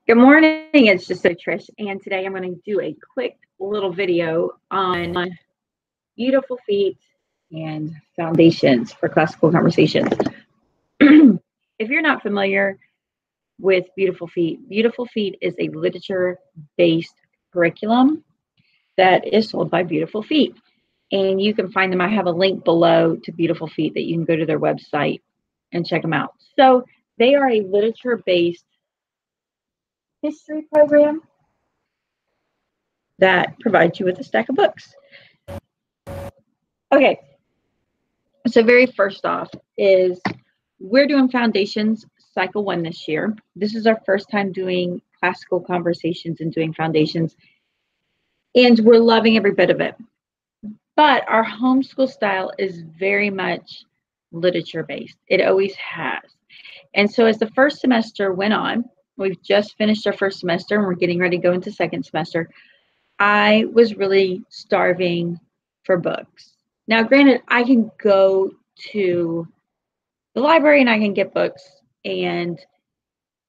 Good morning, it's just Trish, and today I'm going to do a quick little video on beautiful feet and foundations for classical conversations. If you're not familiar with Beautiful Feet is a literature-based curriculum that is sold by Beautiful Feet, and you can find them. I have a link below to Beautiful Feet that you can go to their website and check them out. So they are a literature-based history program that provides you with a stack of books. Okay, so very first off is we're doing Foundations Cycle 1 this year. This is our first time doing classical conversations and doing Foundations, and we're loving every bit of it. But our homeschool style is very much literature-based. It always has. And so as the first semester went on, we've just finished our first semester and we're getting ready to go into second semester, I was really starving for books. Now, granted, I can go to the library and I can get books, and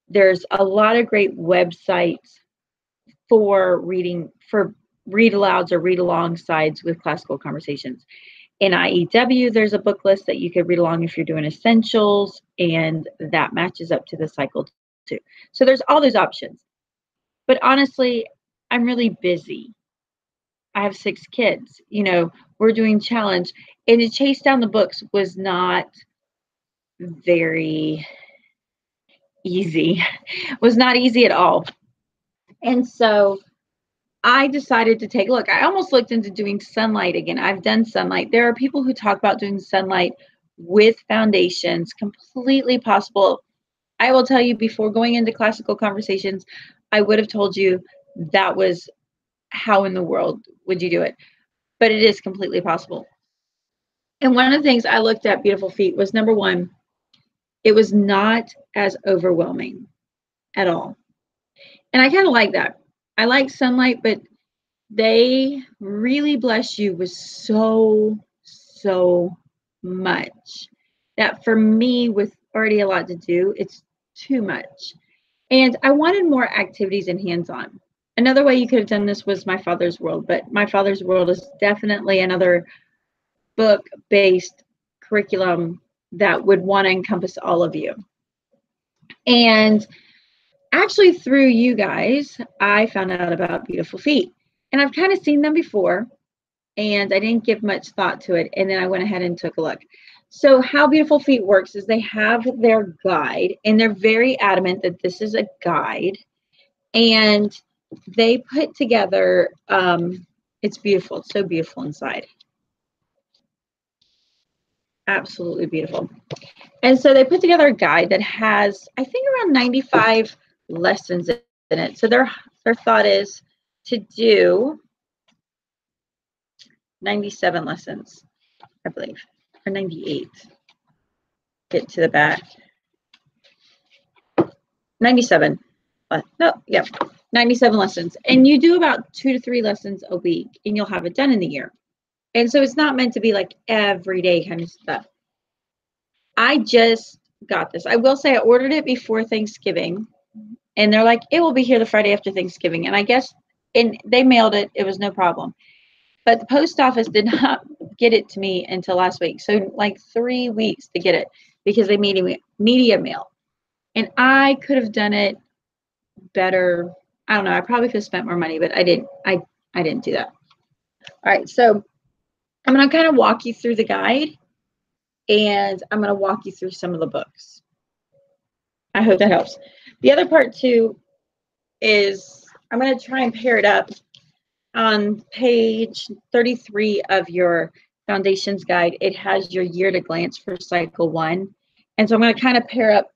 there's a lot of great websites for reading, for read alouds or read along sides with classical conversations. In IEW, there's a book list that you could read along if you're doing essentials, and that matches up to the cycle too. So there's all those options. But honestly, I'm really busy. I have 6 kids, we're doing challenge, and to chase down the books was not very easy, was not easy at all. And so I decided to take a look. I almost looked into doing Sunlight again. I've done Sunlight. There are people who talk about doing Sunlight with foundations, completely possible. I will tell you, before going into classical conversations, I would have told you that was how in the world would you do it? But it is completely possible. And one of the things I looked at Beautiful Feet was, number one, it was not as overwhelming at all. And I kind of like that. I like Sunlight, but they really bless you with so much that for me, with already a lot to do, it's too much. And I wanted more activities and hands-on. Another way you could have done this was My Father's World, but My Father's World is definitely another book-based curriculum that would want to encompass all of you. And actually, through you guys, I found out about Beautiful Feet. And I've kind of seen them before, and I didn't give much thought to it. And then I went ahead and took a look. So how Beautiful Feet works is they have their guide, and they're very adamant that this is a guide. And they put together, it's beautiful. It's so beautiful inside. Absolutely beautiful. And so they put together a guide that has, I think, around 95 lessons in it. So their thought is to do 97 lessons, I believe, or 98. Get to the back. 97. No, yeah, 97 lessons. And you do about 2 to 3 lessons a week, and you'll have it done in the year. And so it's not meant to be like everyday kind of stuff. I just got this. I will say I ordered it before Thanksgiving, and they're like, it will be here the Friday after Thanksgiving. And I guess, and they mailed it. It was no problem. But the post office did not get it to me until last week. So like 3 weeks to get it, because they media mail. And I could have done it better. I don't know. I probably could have spent more money, but I didn't. I didn't do that. All right. So I'm going to kind of walk you through the guide, and I'm going to walk you through some of the books. I hope that helps. The other part too is I'm going to try and pair it up on page 33 of your Foundations guide. It has your year to glance for cycle 1. And so I'm going to kind of pair up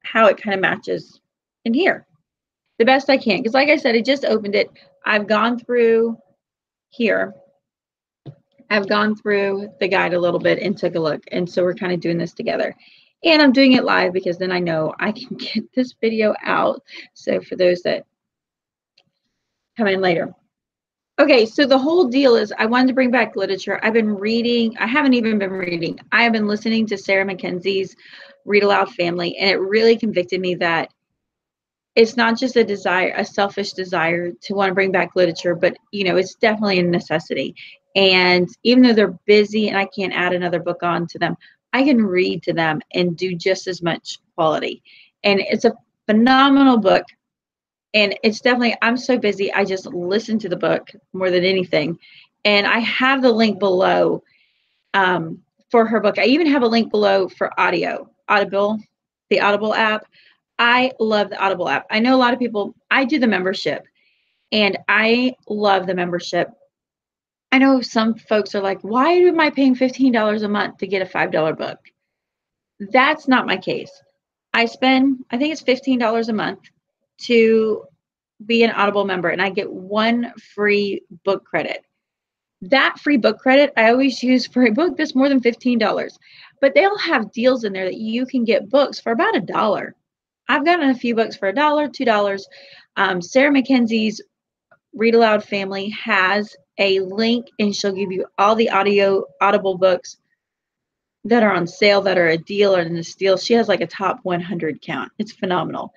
how it kind of matches in here the best I can. Because like I said, I just opened it. I've gone through here. I've gone through the guide a little bit and took a look. And so we're kind of doing this together. And I'm doing it live because then I know I can get this video out. So for those that come in later. Okay, so the whole deal is I wanted to bring back literature. I've been reading. I haven't even been reading. I have been listening to Sarah Mackenzie's Read Aloud Family, and it really convicted me that it's not just a desire, a selfish desire to want to bring back literature, but it's definitely a necessity. And even though they're busy and I can't add another book on to them, I can read to them and do just as much quality. And it's a phenomenal book. And it's definitely, I'm so busy, I just listen to the book more than anything. And I have the link below for her book. I even have a link below for Audible, the Audible app. I love the Audible app. I know a lot of people, I do the membership, and I love the membership. I know some folks are like, why am I paying $15 a month to get a $5 book? That's not my case. I think it's $15 a month to be an Audible member, and I get one free book credit. That free book credit I always use for a book that's more than $15. But they'll have deals in there that you can get books for about $1. I've gotten a few books for $1, $2. Sarah Mackenzie's Read Aloud Family has a link, and she'll give you all the Audible books that are on sale, that are a deal or in this deal. She has like a top 100 count. It's phenomenal.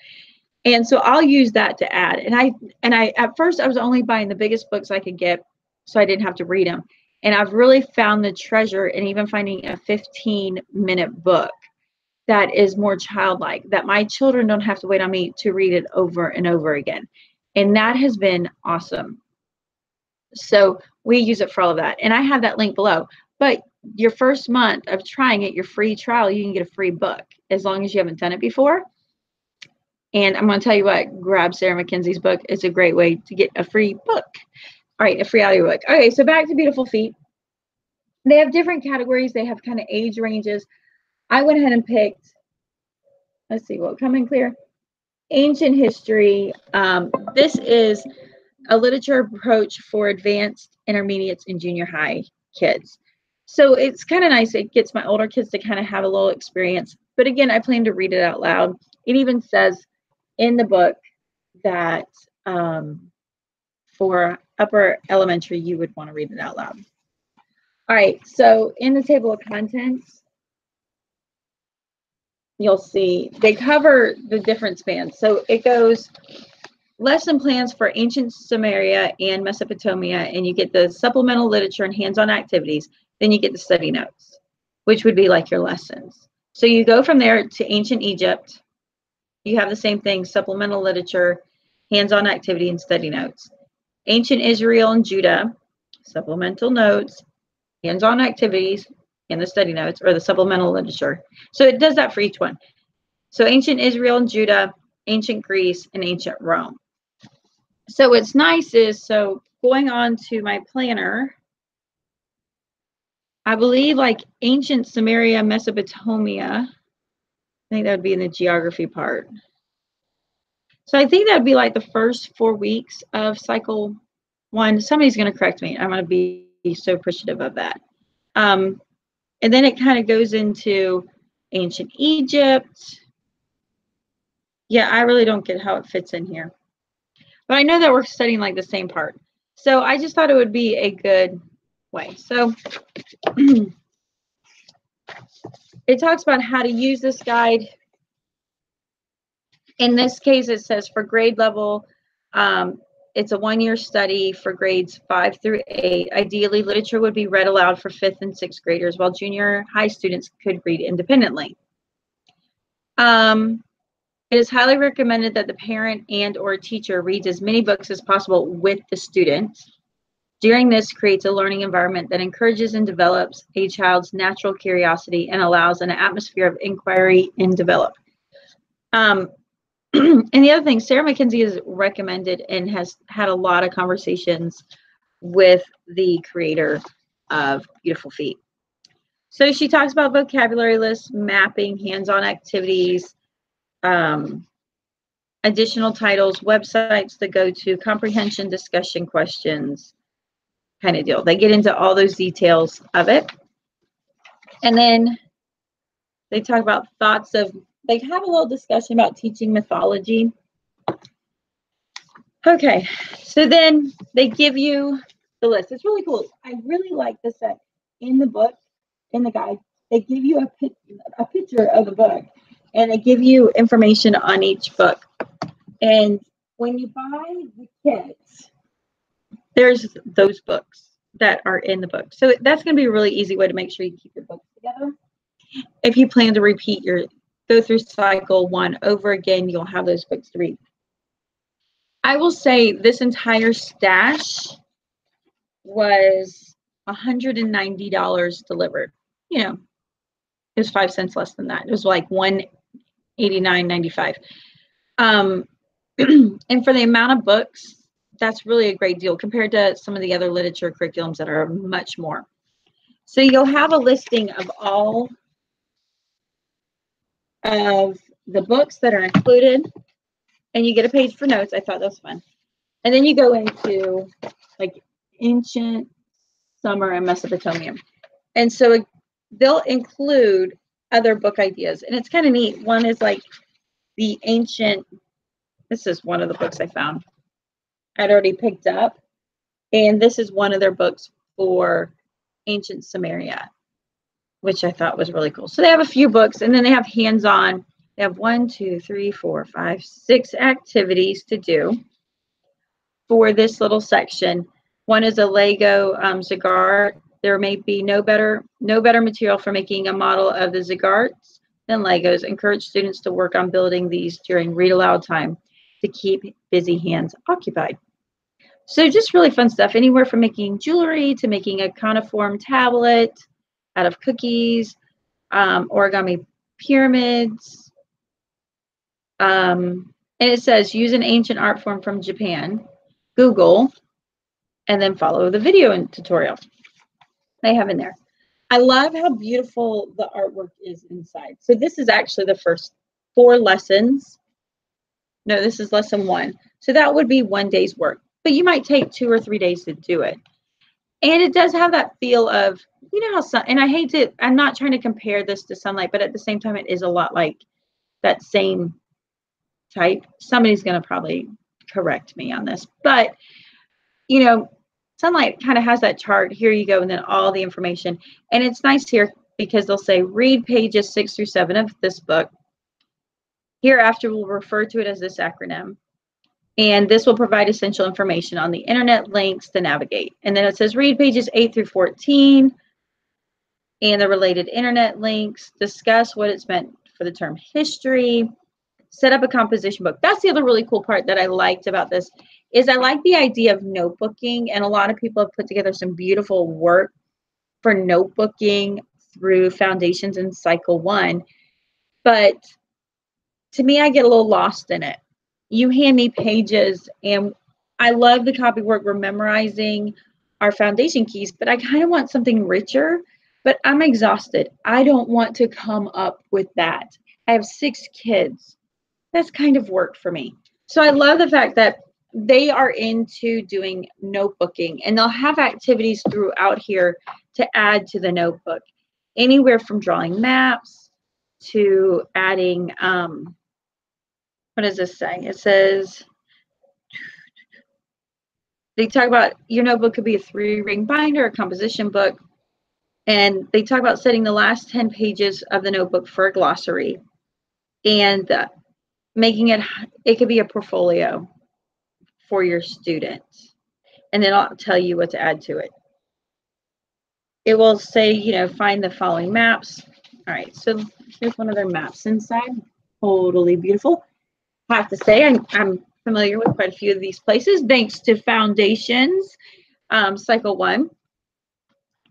And so I'll use that to add. And I at first I was only buying the biggest books I could get, so I didn't have to read them. And I've really found the treasure in even finding a 15-minute book that is more childlike, that my children don't have to wait on me to read it over and over again. And that has been awesome. So we use it for all of that. And I have that link below. But your first month of trying it, your free trial, you can get a free book as long as you haven't done it before. And I'm going to tell you what, grab Sarah Mackenzie's book. It's a great way to get a free book. All right, a free audiobook. Okay, so back to Beautiful Feet. They have different categories. They have kind of age ranges. I went ahead and picked, let's see, what come in clear? Ancient history. This is a literature approach for advanced, intermediates, and junior high kids. So it's kind of nice. It gets my older kids to kind of have a little experience. But again, I plan to read it out loud. It even says in the book that for upper elementary, you would want to read it out loud. All right, so in the table of contents, you'll see they cover the different spans. So it goes lesson plans for ancient Samaria and Mesopotamia, and you get the supplemental literature and hands-on activities. Then you get the study notes, which would be like your lessons. So you go from there to ancient Egypt. You have the same thing, supplemental literature, hands-on activity, and study notes. Ancient Israel and Judah, supplemental notes, hands-on activities, and the study notes, or the supplemental literature. So it does that for each one. So ancient Israel and Judah, ancient Greece, and ancient Rome. So what's nice is, so going on to my planner, I believe like ancient Samaria, Mesopotamia, I think that would be in the geography part. So I think that would be like the first 4 weeks of cycle 1. Somebody's going to correct me. I'm going to be so appreciative of that. And then it kind of goes into ancient Egypt. Yeah, I really don't get how it fits in here. But I know that we're studying like the same part. So I just thought it would be a good way. So it talks about how to use this guide. In this case, it says for grade level, it's a 1-year study for grades 5 through 8. Ideally, literature would be read aloud for 5th and 6th graders, while junior high students could read independently. It is highly recommended that the parent and or teacher reads as many books as possible with the student. During this, creates a learning environment that encourages and develops a child's natural curiosity and allows an atmosphere of inquiry and develop. And the other thing, Sarah Mackenzie has recommended and has had a lot of conversations with the creator of Beautiful Feet. So she talks about vocabulary lists, mapping, hands-on activities, additional titles, websites to go to, comprehension, discussion questions, kind of deal. They get into all those details of it. And then they talk about thoughts of, they have a little discussion about teaching mythology. Okay, so then they give you the list. It's really cool. I really like this that in the book, in the guide, they give you a picture of the book, and they give you information on each book. And when you buy the kits, there's those books that are in the book. So that's going to be a really easy way to make sure you keep your books together. If you plan to go through cycle 1 over again, you'll have those books to read. I will say this entire stash was $190 delivered. You know, it was 5 cents less than that. It was like $189.95. And for the amount of books, that's really a great deal compared to some of the other literature curriculums that are much more. So you'll have a listing of all of the books that are included, and you get a page for notes. I thought that was fun. And then you go into like ancient Sumer and Mesopotamian. And so they'll include other book ideas. And it's kind of neat. One is like the ancient, this is one of the books I found. I'd already picked up. And this is one of their books for ancient Samaria, which I thought was really cool. So they have a few books, and then they have hands-on. They have 1, 2, 3, 4, 5, 6 activities to do for this little section. One is a Lego Ziggurat. There may be no better material for making a model of the Ziggurats than Legos. Encourage students to work on building these during read aloud time to keep busy hands occupied. So just really fun stuff, anywhere from making jewelry to making a cuneiform tablet out of cookies, origami pyramids. And it says use an ancient art form from Japan, Google, and then follow the video and tutorial they have in there. I love how beautiful the artwork is inside. So this is actually the first 4 lessons. No, this is lesson 1. So that would be 1 day's work, but you might take 2 or 3 days to do it. And it does have that feel of, you know how and I'm not trying to compare this to Sunlight, but at the same time, it is a lot like that same type. Somebody's going to probably correct me on this, but you know, Sunlight kind of has that chart. Here you go, and then all the information. And it's nice here because they'll say read pages 6 through 7 of this book. Hereafter, we'll refer to it as this acronym. And this will provide essential information on the internet links to navigate. And then it says read pages 8 through 14 and the related internet links. Discuss what it's meant for the term history. Set up a composition book. That's the other really cool part that I liked about this is I like the idea of notebooking. And a lot of people have put together some beautiful work for notebooking through Foundations in Cycle 1. But to me, I get a little lost in it. You hand me pages, and I love the copy work. We're memorizing our foundation keys, but I kind of want something richer, but I'm exhausted. I don't want to come up with that. I have 6 kids. That's kind of work for me. So I love the fact that they are into doing notebooking, and they'll have activities throughout here to add to the notebook, anywhere from drawing maps to adding, what does this say? It says, they talk about your notebook could be a 3-ring binder, a composition book. And they talk about setting the last 10 pages of the notebook for a glossary and making it could be a portfolio for your students. And then I'll tell you what to add to it. It will say, you know, find the following maps. All right, so here's one of their maps inside. Totally beautiful. I have to say, I'm familiar with quite a few of these places thanks to Foundations Cycle 1.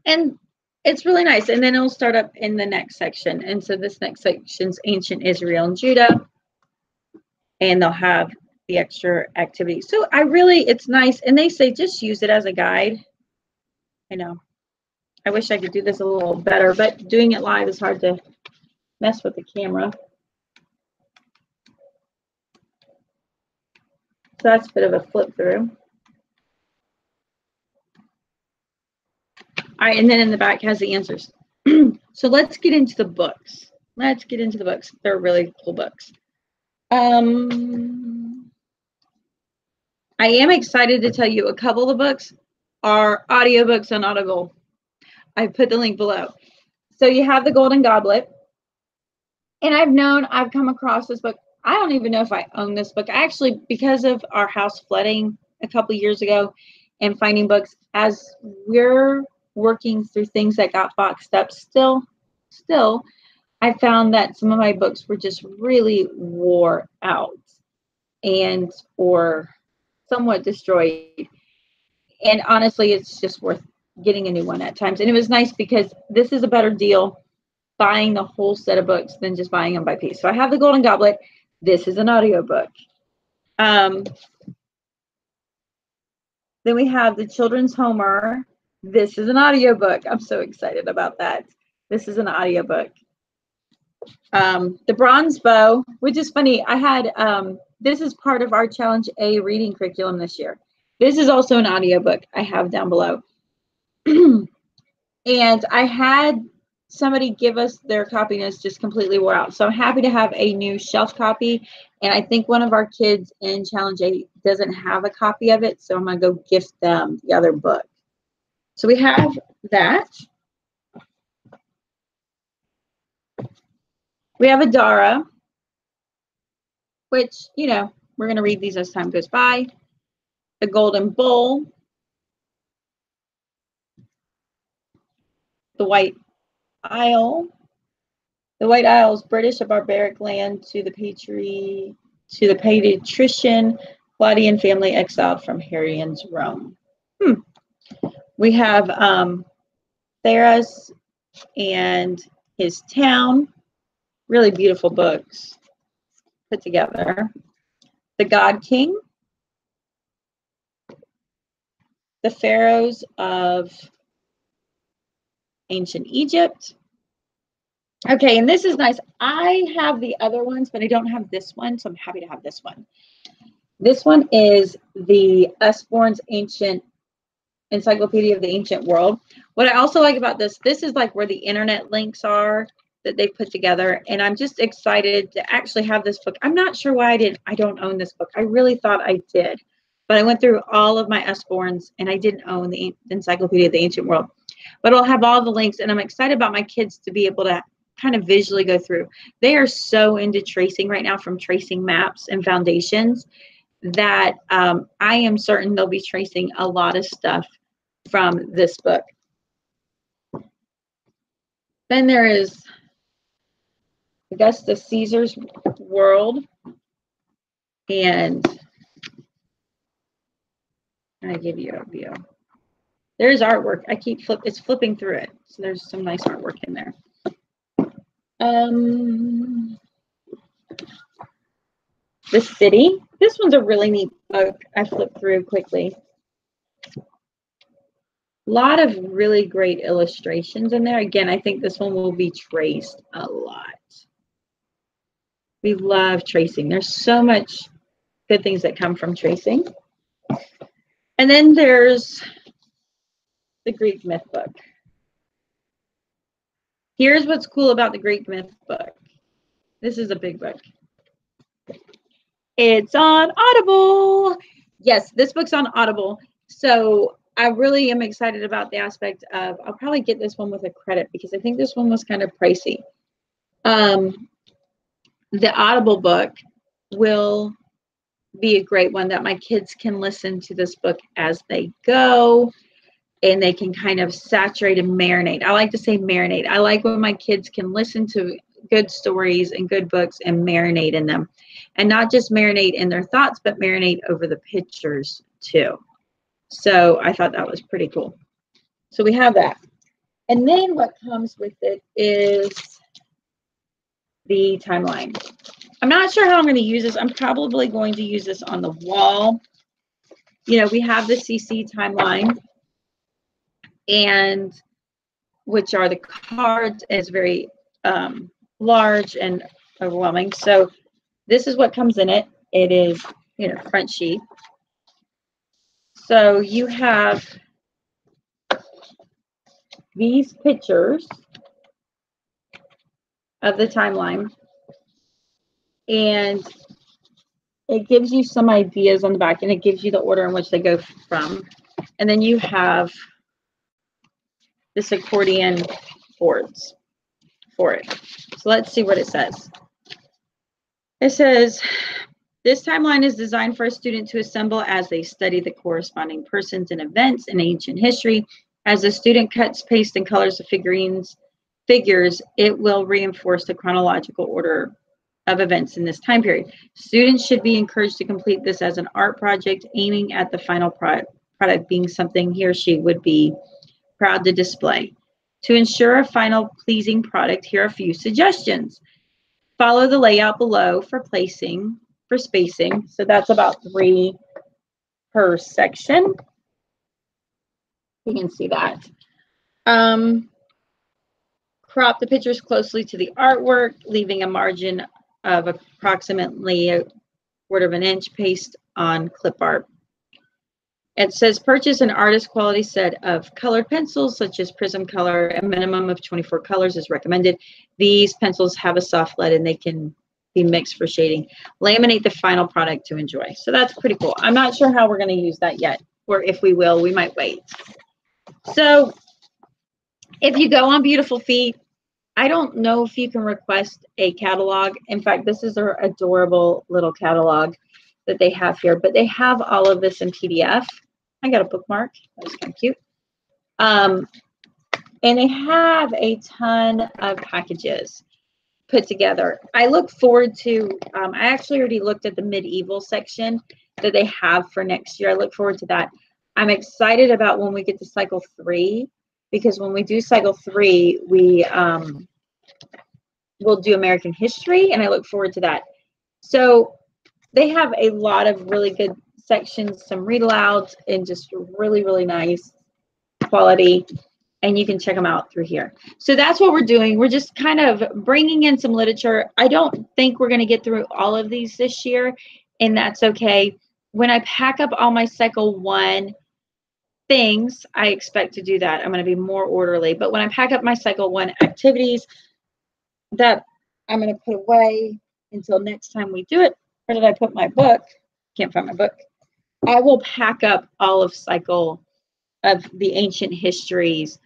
And it's really nice. And then it'll start up in the next section. And so this next section's Ancient Israel and Judah. And they'll have the extra activities. So it's nice. And they say just use it as a guide. I know. I wish I could do this a little better, but doing it live is hard to mess with the camera. So that's a bit of a flip through. All right, and then in the back has the answers. So let's get into the books. They're really cool books. I am excited to tell you a couple of the books are audiobooks on Audible. I put the link below. So you have The Golden Goblet. And I've come across this book. I don't even know if I own this book. I actually, because of our house flooding a couple years ago and finding books, as we're working through things that got boxed up, still, I found that some of my books were just really wore out and or somewhat destroyed. And honestly, it's just worth getting a new one at times. And it was nice because this is a better deal buying the whole set of books than just buying them by piece. So I have the Golden Goblet. This is an audiobook. Then we have the Children's Homer. This is an audiobook. I'm so excited about that. This is an audiobook. The Bronze Bow, which is funny. I had, this is part of our Challenge A reading curriculum this year. This is also an audiobook I have down below. And I had somebody give us their copy and it's just completely wore out. So I'm happy to have a new shelf copy. And I think one of our kids in Challenge 8 doesn't have a copy of it. So I'm going to go gift them the other book. So we have that. We have Adara, which, you know, we're going to read these as time goes by. The Golden Bowl. The White Isle. The White Isle is British, a barbaric land to the patrician Claudian family exiled from Hadrian's Rome. We have Theras and his town. Really beautiful books put together. The God King. The Pharaohs of Ancient Egypt. Okay, and this is nice. I have the other ones, but I don't have this one, so I'm happy to have this one. This one is the Usborne's Ancient Encyclopedia of the Ancient World. What I also like about this is like where the internet links are that they put together, and I'm just excited to actually have this book. I'm not sure why I don't own this book. I really thought I did, but I went through all of my Usbornes, and I didn't own the Encyclopedia of the Ancient World. But it'll have all the links, and I'm excited about my kids to be able to kind of visually go through. They are so into tracing right now, from tracing maps and foundations, that I am certain they'll be tracing a lot of stuff from this book. Then there is Augustus Caesar's World, and I give you a view. There's artwork. It's flipping through it, so there's some nice artwork in there. The City. This one's a really neat book. I flipped through quickly. A lot of really great illustrations in there. Again, I think this one will be traced a lot. We love tracing. There's so much good things that come from tracing. And then there's the Greek myth book. Here's what's cool about the Greek myth book. This is a big book. It's on Audible. Yes, this book's on Audible. So I really am excited about the aspect of, I'll probably get this one with a credit because I think this one was kind of pricey. The Audible book will be a great one that my kids can listen to this book as they go, and they can kind of saturate and marinate. I like to say marinate. I like when my kids can listen to good stories and good books and marinate in them, and not just marinate in their thoughts, but marinate over the pictures too. So I thought that was pretty cool. So we have that. And then what comes with it is the timeline. I'm not sure how I'm going to use this. I'm probably going to use this on the wall. You know, we have the CC timeline, and which are the cards. It's very large and overwhelming. So this is what comes in it. It is, you know, front sheet. So you have these pictures of the timeline, and it gives you some ideas on the back, and it gives you the order in which they go from. And then you have this accordion boards for it. So let's see what it says. It says, this timeline is designed for a student to assemble as they study the corresponding persons and events in ancient history. As the student cuts, pastes, and colors the figures, it will reinforce the chronological order of events in this time period. Students should be encouraged to complete this as an art project, aiming at the final product being something he or she would be proud to display. To ensure a final pleasing product, here are a few suggestions. Follow the layout below for spacing. So that's about 3 per section. You can see that. Crop the pictures closely to the artwork, leaving a margin of approximately 1/4 of an inch. Paste on clip art. It says purchase an artist quality set of colored pencils such as Prismacolor. A minimum of 24 colors is recommended. These pencils have a soft lead and they can be mixed for shading. Laminate the final product to enjoy. So that's pretty cool. I'm not sure how we're going to use that yet, or if we will, we might wait. So if you go on Beautiful Feet, I don't know if you can request a catalog. In fact, this is their adorable little catalog that they have here, but they have all of this in PDF. I got a bookmark. That was kind of cute. And they have a ton of packages put together. I look forward to, I actually already looked at the medieval section that they have for next year. I look forward to that. I'm excited about when we get to cycle 3, because when we do cycle 3, we'll do American history, and I look forward to that. So they have a lot of really good sections, some read alouds, and just really, really nice quality. And you can check them out through here. So that's what we're doing. We're just kind of bringing in some literature. I don't think we're going to get through all of these this year, and that's okay. When I pack up all my cycle 1 things, I expect to do that. I'm going to be more orderly. But when I pack up my cycle 1 activities, that I'm going to put away until next time we do it. Where did I put my book? Can't find my book. I will pack up all of cycle of the ancient histories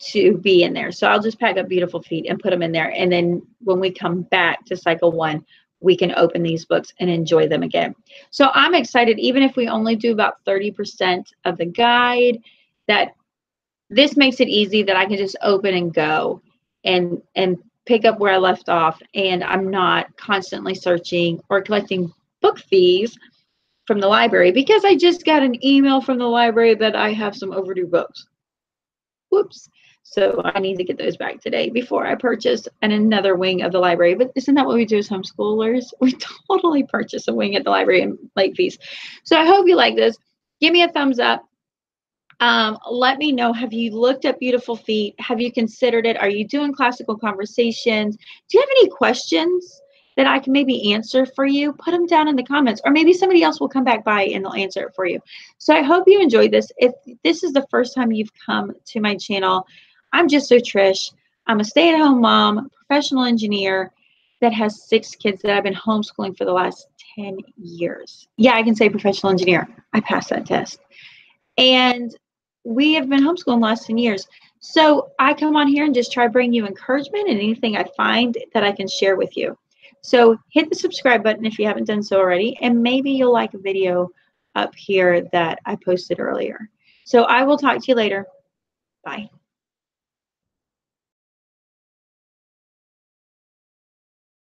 to be in there. So I'll just pack up Beautiful Feet and put them in there. And then when we come back to cycle 1, we can open these books and enjoy them again. So I'm excited, even if we only do about 30% of the guide, that this makes it easy that I can just open and go and pick up where I left off, and I'm not constantly searching or collecting book fees from the library, because I just got an email from the library that I have some overdue books. Whoops. So I need to get those back today before I purchase another wing of the library. But isn't that what we do as homeschoolers? We totally purchase a wing at the library and late fees. So I hope you like this. Give me a thumbs up. Let me know, have you looked at Beautiful Feet? Have you considered it? Are you doing classical conversations? Do you have any questions that I can maybe answer for you? Put them down in the comments, or maybe somebody else will come back by and they'll answer it for you. So I hope you enjoyed this. If this is the first time you've come to my channel, I'm just Trish. I'm a stay-at-home mom, professional engineer that has 6 kids that I've been homeschooling for the last 10 years. Yeah, I can say professional engineer. I passed that test. And we have been homeschooling the last 10 years. So I come on here and just try to bring you encouragement and anything I find that I can share with you. So hit the subscribe button if you haven't done so already, and maybe you'll like a video up here that I posted earlier. So I will talk to you later. Bye.